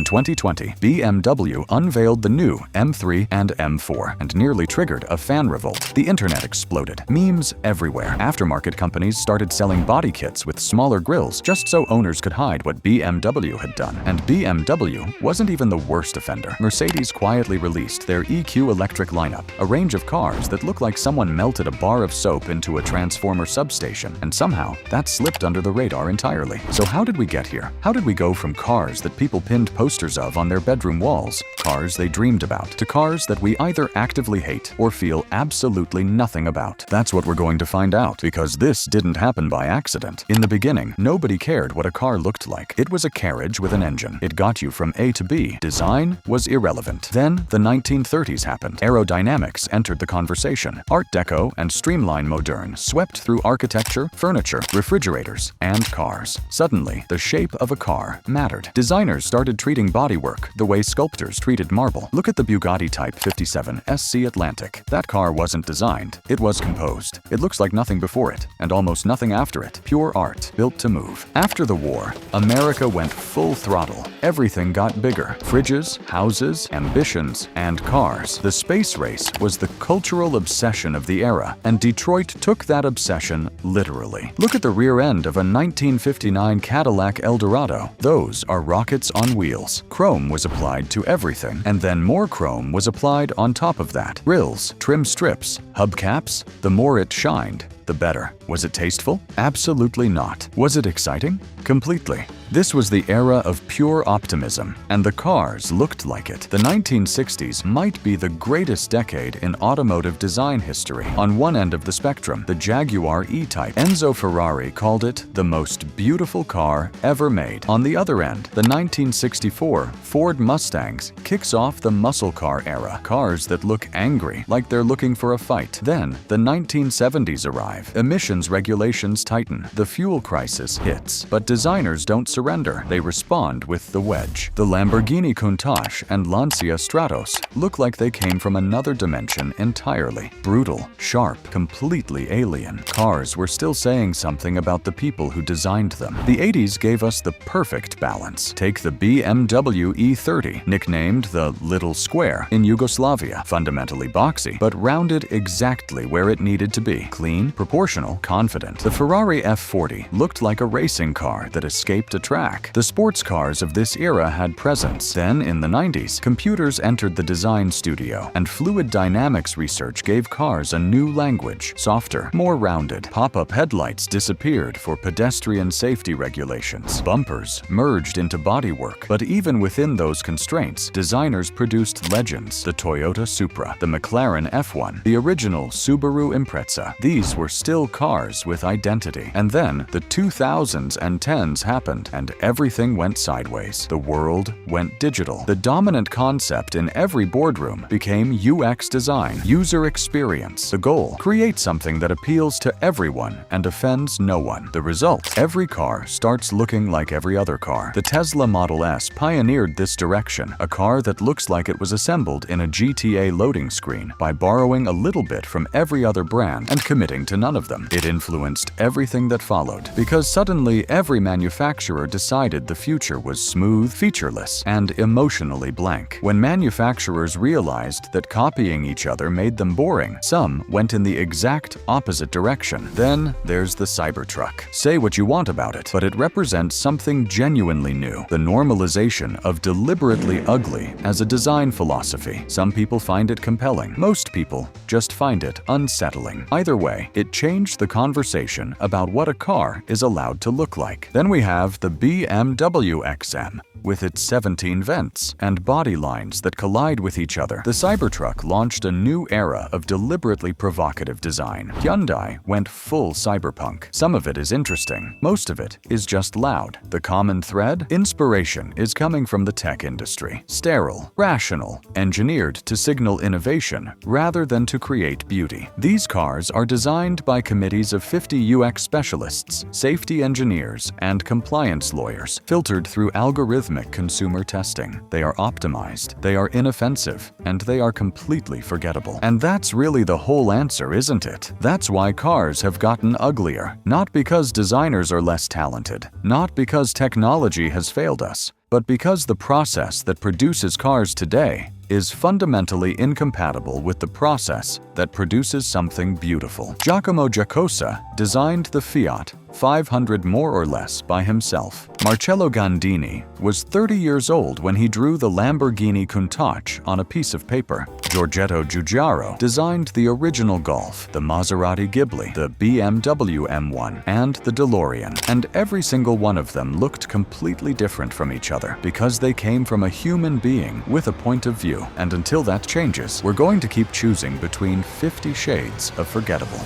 2020, BMW unveiled the new M3 and M4 and nearly triggered a fan revolt. The internet exploded. Memes everywhere. Aftermarket companies started selling body kits with smaller grills just so owners could hide what BMW had done. And BMW wasn't even the worst offender. Mercedes quietly released their EQ electric lineup, a range of cars that look like someone melted a bar of soap into a transformer substation, and somehow that slipped under the radar entirely. So how did we get here? How did we go from cars that people pinned posters of on their bedroom walls, cars they dreamed about, to cars that we either actively hate or feel absolutely nothing about? That's what we're going to find out, because this didn't happen by accident. In the beginning, nobody cared what a car looked like. It was a carriage with an engine. It got you from A to B. Design was irrelevant. Then the 1930s happened. Aerodynamics entered the conversation. Art Deco and streamline moderne swept through architecture, furniture, refrigerators, and cars. Suddenly, the shape of a car mattered. Designers started treating bodywork the way sculptors treated marble. Look at the Bugatti Type 57 SC Atlantic. That car wasn't designed, it was composed. It looks like nothing before it, and almost nothing after it. Pure art, built to move. After the war, America went full throttle. Everything got bigger. Fridges, houses, ambitions, and cars. The space race was the cultural obsession of the era, and Detroit took that obsession literally. Look at the rear end of a 1959 Cadillac Eldorado. Those are rockets on wheels. Chrome was applied to everything, and then more chrome was applied on top of that. Grills, trim strips, hubcaps, the more it shined, the better. Was it tasteful? Absolutely not. Was it exciting? Completely. This was the era of pure optimism, and the cars looked like it. The 1960s might be the greatest decade in automotive design history. On one end of the spectrum, the Jaguar E-Type. Enzo Ferrari called it the most beautiful car ever made. On the other end, the 1964 Ford Mustangs kicks off the muscle car era. Cars that look angry, like they're looking for a fight. Then, the 1970s arrive. Emissions regulations tighten. The fuel crisis hits. But designers don't surrender. They respond with the wedge. The Lamborghini Countach and Lancia Stratos look like they came from another dimension entirely. Brutal, sharp, completely alien. Cars were still saying something about the people who designed them. The 80s gave us the perfect balance. Take the BMW E30, nicknamed the Little Square in Yugoslavia. Fundamentally boxy, but rounded exactly where it needed to be. Clean, proportional, confident. The Ferrari F40 looked like a racing car that escaped a track. The sports cars of this era had presence. Then, in the 90s, computers entered the design studio, and fluid dynamics research gave cars a new language, softer, more rounded. Pop-up headlights disappeared for pedestrian safety regulations. Bumpers merged into bodywork. But even within those constraints, designers produced legends. The Toyota Supra, the McLaren F1, the original Subaru Impreza. These were still cars with identity. And then, the 2000s and 10s happened, and everything went sideways. The world went digital. The dominant concept in every boardroom became UX design, user experience. The goal: create something that appeals to everyone and offends no one. The result: every car starts looking like every other car. The Tesla Model S pioneered this direction, a car that looks like it was assembled in a GTA loading screen by borrowing a little bit from every other brand and committing to none of them. It influenced everything that followed, because suddenly every manufacturer decided the future was smooth, featureless, and emotionally blank. When manufacturers realized that copying each other made them boring, some went in the exact opposite direction. Then there's the Cybertruck. Say what you want about it, but it represents something genuinely new: the normalization of deliberately ugly as a design philosophy. Some people find it compelling. Most people just find it unsettling. Either way, it changed the conversation about what a car is allowed to look like. Then we have the BMW XM, with its 17 vents and body lines that collide with each other. The Cybertruck launched a new era of deliberately provocative design. Hyundai went full cyberpunk. Some of it is interesting. Most of it is just loud. The common thread? Inspiration is coming from the tech industry. Sterile, rational, engineered to signal innovation rather than to create beauty. These cars are designed by committees of 50 UX specialists, safety engineers, and compliance lawyers, filtered through algorithmic consumer testing. They are optimized, they are inoffensive, and they are completely forgettable. And that's really the whole answer, isn't it? That's why cars have gotten uglier. Not because designers are less talented, not because technology has failed us, but but because the process that produces cars today is fundamentally incompatible with the process that produces something beautiful. Giacomo Giacosa designed the Fiat 500 more or less by himself. Marcello Gandini was 30 years old when he drew the Lamborghini Countach on a piece of paper. Giorgetto Giugiaro designed the original Golf, the Maserati Ghibli, the BMW M1, and the DeLorean. And every single one of them looked completely different from each other because they came from a human being with a point of view. And until that changes, we're going to keep choosing between 50 shades of forgettable.